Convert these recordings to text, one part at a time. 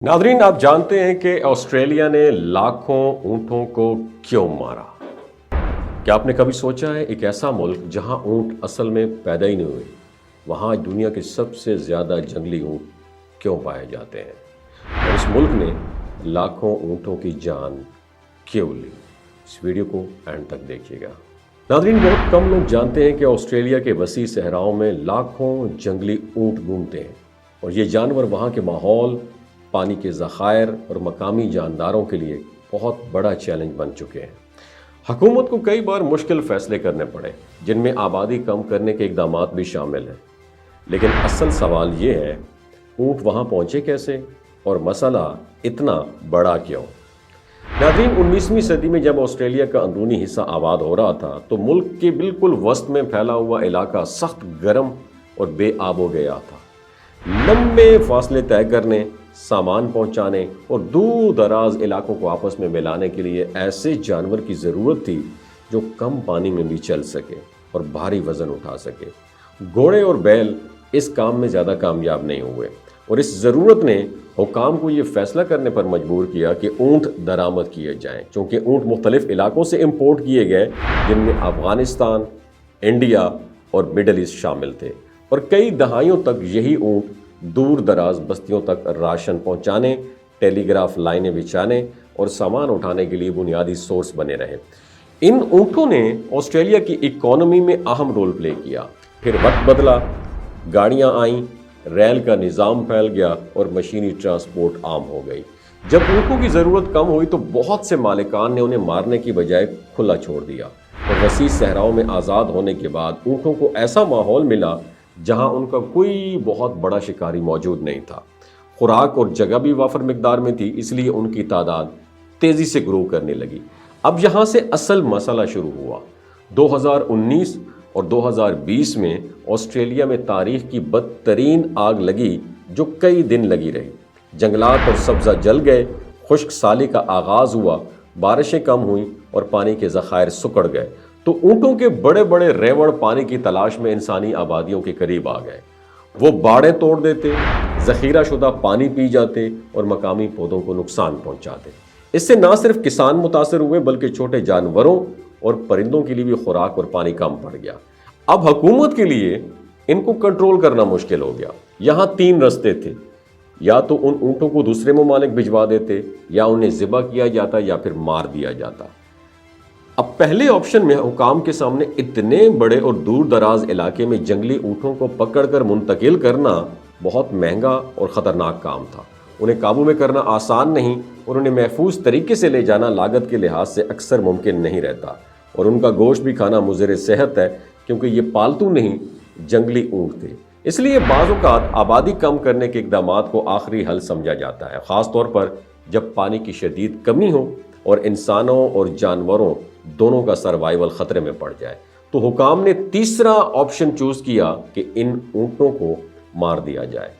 Nadreen, आप जानते हैं कि ऑस्ट्रेलिया ने लाखों ऊँटों को क्यों मारा? क्या आपने कभी सोचा है एक ऐसा मुल्क जहां ऊँट असल में पैदा ही नहीं हुए, वहां दुनिया के सबसे ज़्यादा जंगली ऊँट क्यों पाए जाते हैं और इस मुल्क ने लाखों ऊँटों की जान क्यों ली? इस वीडियो को एंड तक देखिएगा। नादरीन, बहुत कम लोग जानते हैं कि ऑस्ट्रेलिया के वसी सहराओं में लाखों जंगली ऊँट घूमते हैं और ये जानवर वहाँ के माहौल, पानी के ज़खायर और मकामी जानदारों के लिए बहुत बड़ा चैलेंज बन चुके हैं। हुकूमत को कई बार मुश्किल फ़ैसले करने पड़े, जिनमें आबादी कम करने के इक़दाम भी शामिल हैं। लेकिन असल सवाल ये है, ऊँट वहाँ पहुँचे कैसे और मसला इतना बड़ा क्यों? नाज़रीन, 19वीं सदी में जब ऑस्ट्रेलिया का अंदरूनी हिस्सा आबाद हो रहा था तो मुल्क के बिल्कुल वस्त में फैला हुआ इलाका सख्त गर्म और बेआब हो गया था। लंबे फासले तय करने, सामान पहुंचाने और दूर दराज इलाकों को आपस में मिलाने के लिए ऐसे जानवर की ज़रूरत थी जो कम पानी में भी चल सके और भारी वज़न उठा सके। घोड़े और बैल इस काम में ज़्यादा कामयाब नहीं हुए और इस ज़रूरत ने हुकाम को ये फ़ैसला करने पर मजबूर किया कि ऊँट दरामद किए जाएँ, चूँकि ऊँट मुख्तलिफ़ इलाकों से इम्पोर्ट किए गए, जिनमें अफ़गानिस्तान, इंडिया और मिडल ईस्ट शामिल थे और कई दहाइयों तक यही ऊँट दूर दराज बस्तियों तक राशन पहुंचाने, टेलीग्राफ लाइनें बिछाने और सामान उठाने के लिए बुनियादी सोर्स बने रहे। इन ऊँटों ने ऑस्ट्रेलिया की इकोनॉमी में अहम रोल प्ले किया। फिर वक्त बदला, गाड़ियां आईं, रेल का निज़ाम फैल गया और मशीनी ट्रांसपोर्ट आम हो गई। जब ऊँटों की ज़रूरत कम हुई तो बहुत से मालिकान ने उन्हें मारने की बजाय खुला छोड़ दिया और वसी सहराओं में आज़ाद होने के बाद ऊँटों को ऐसा माहौल मिला जहां उनका कोई बहुत बड़ा शिकारी मौजूद नहीं था। खुराक और जगह भी वाफर मिकदार में थी, इसलिए उनकी तादाद तेज़ी से ग्रो करने लगी। अब यहां से असल मसला शुरू हुआ। 2019 और 2020 में ऑस्ट्रेलिया में तारीख की बदतरीन आग लगी जो कई दिन लगी रही। जंगलात और सब्ज़ा जल गए, खुश्क साली का आगाज़ हुआ, बारिशें कम हुई और पानी के ज़खायर सुकड़ गए तो ऊँटों के बड़े बड़े रेवड़ पानी की तलाश में इंसानी आबादियों के करीब आ गए। वो बाड़ें तोड़ देते, ज़ख़ीरा शुदा पानी पी जाते और मकामी पौधों को नुकसान पहुंचाते। इससे ना सिर्फ किसान मुतासर हुए बल्कि छोटे जानवरों और परिंदों के लिए भी खुराक और पानी कम पड़ गया। अब हुकूमत के लिए इनको कंट्रोल करना मुश्किल हो गया। यहाँ 3 रास्ते थे, या तो उन ऊँटों को दूसरे ममालिक भिजवा देते, या उन्हें ज़िबा किया जाता, या फिर मार दिया जाता। अब पहले ऑप्शन में हुकाम के सामने इतने बड़े और दूर दराज इलाके में जंगली ऊँटों को पकड़कर मुंतकिल करना बहुत महंगा और ख़तरनाक काम था। उन्हें काबू में करना आसान नहीं और उन्हें महफूज तरीके से ले जाना लागत के लिहाज से अक्सर मुमकिन नहीं रहता और उनका गोश्त भी खाना मुज़र सेहत है, क्योंकि ये पालतू नहीं जंगली ऊँट थे। इसलिए बाज़ औक़ात आबादी कम करने के इक़दाम को आखिरी हल समझा जाता है, ख़ास तौर पर जब पानी की शदीद कमी हो और इंसानों और जानवरों दोनों का सर्वाइवल ख़तरे में पड़ जाए। तो हुकाम ने तीसरा ऑप्शन चूज़ किया कि इन ऊँटों को मार दिया जाए।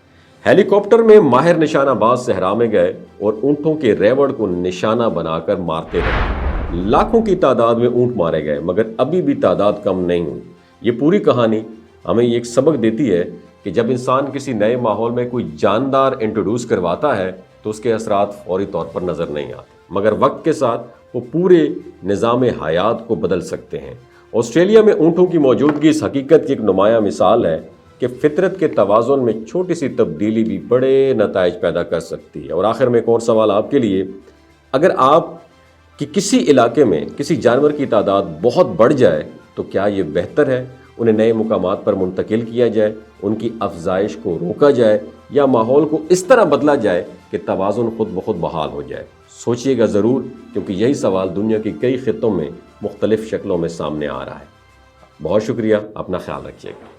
हेलीकॉप्टर में माहिर निशानाबाज सहरा में गए और ऊँटों के रेवड़ को निशाना बनाकर मारते रहे। लाखों की तादाद में ऊँट मारे गए, मगर अभी भी तादाद कम नहीं हुई। ये पूरी कहानी हमें एक सबक देती है कि जब इंसान किसी नए माहौल में कोई जानदार इंट्रोड्यूस करवाता है तो उसके असरात फौरी तौर पर नज़र नहीं आते, मगर वक्त के साथ वो पूरे निज़ाम हयात को बदल सकते हैं। ऑस्ट्रेलिया में ऊँटों की मौजूदगी इस हकीकत की एक नुमाया मिसाल है कि फितरत के तवाज़ुन में छोटी सी तब्दीली भी बड़े नताइज पैदा कर सकती है। और आखिर में एक और सवाल आपके लिए, अगर आप कि किसी इलाके में किसी जानवर की तादाद बहुत बढ़ जाए तो क्या ये बेहतर है उन्हें नए मुकामात पर मुंतकिल किया जाए, उनकी अफजाइश को रोका जाए, या माहौल को इस तरह बदला जाए कि तवाज़ुन खुद ब खुद बहाल हो जाए? सोचिएगा ज़रूर, क्योंकि यही सवाल दुनिया की कई खित्तों में मुख्तलिफ़ शक्लों में सामने आ रहा है। बहुत शुक्रिया, अपना ख्याल रखिएगा।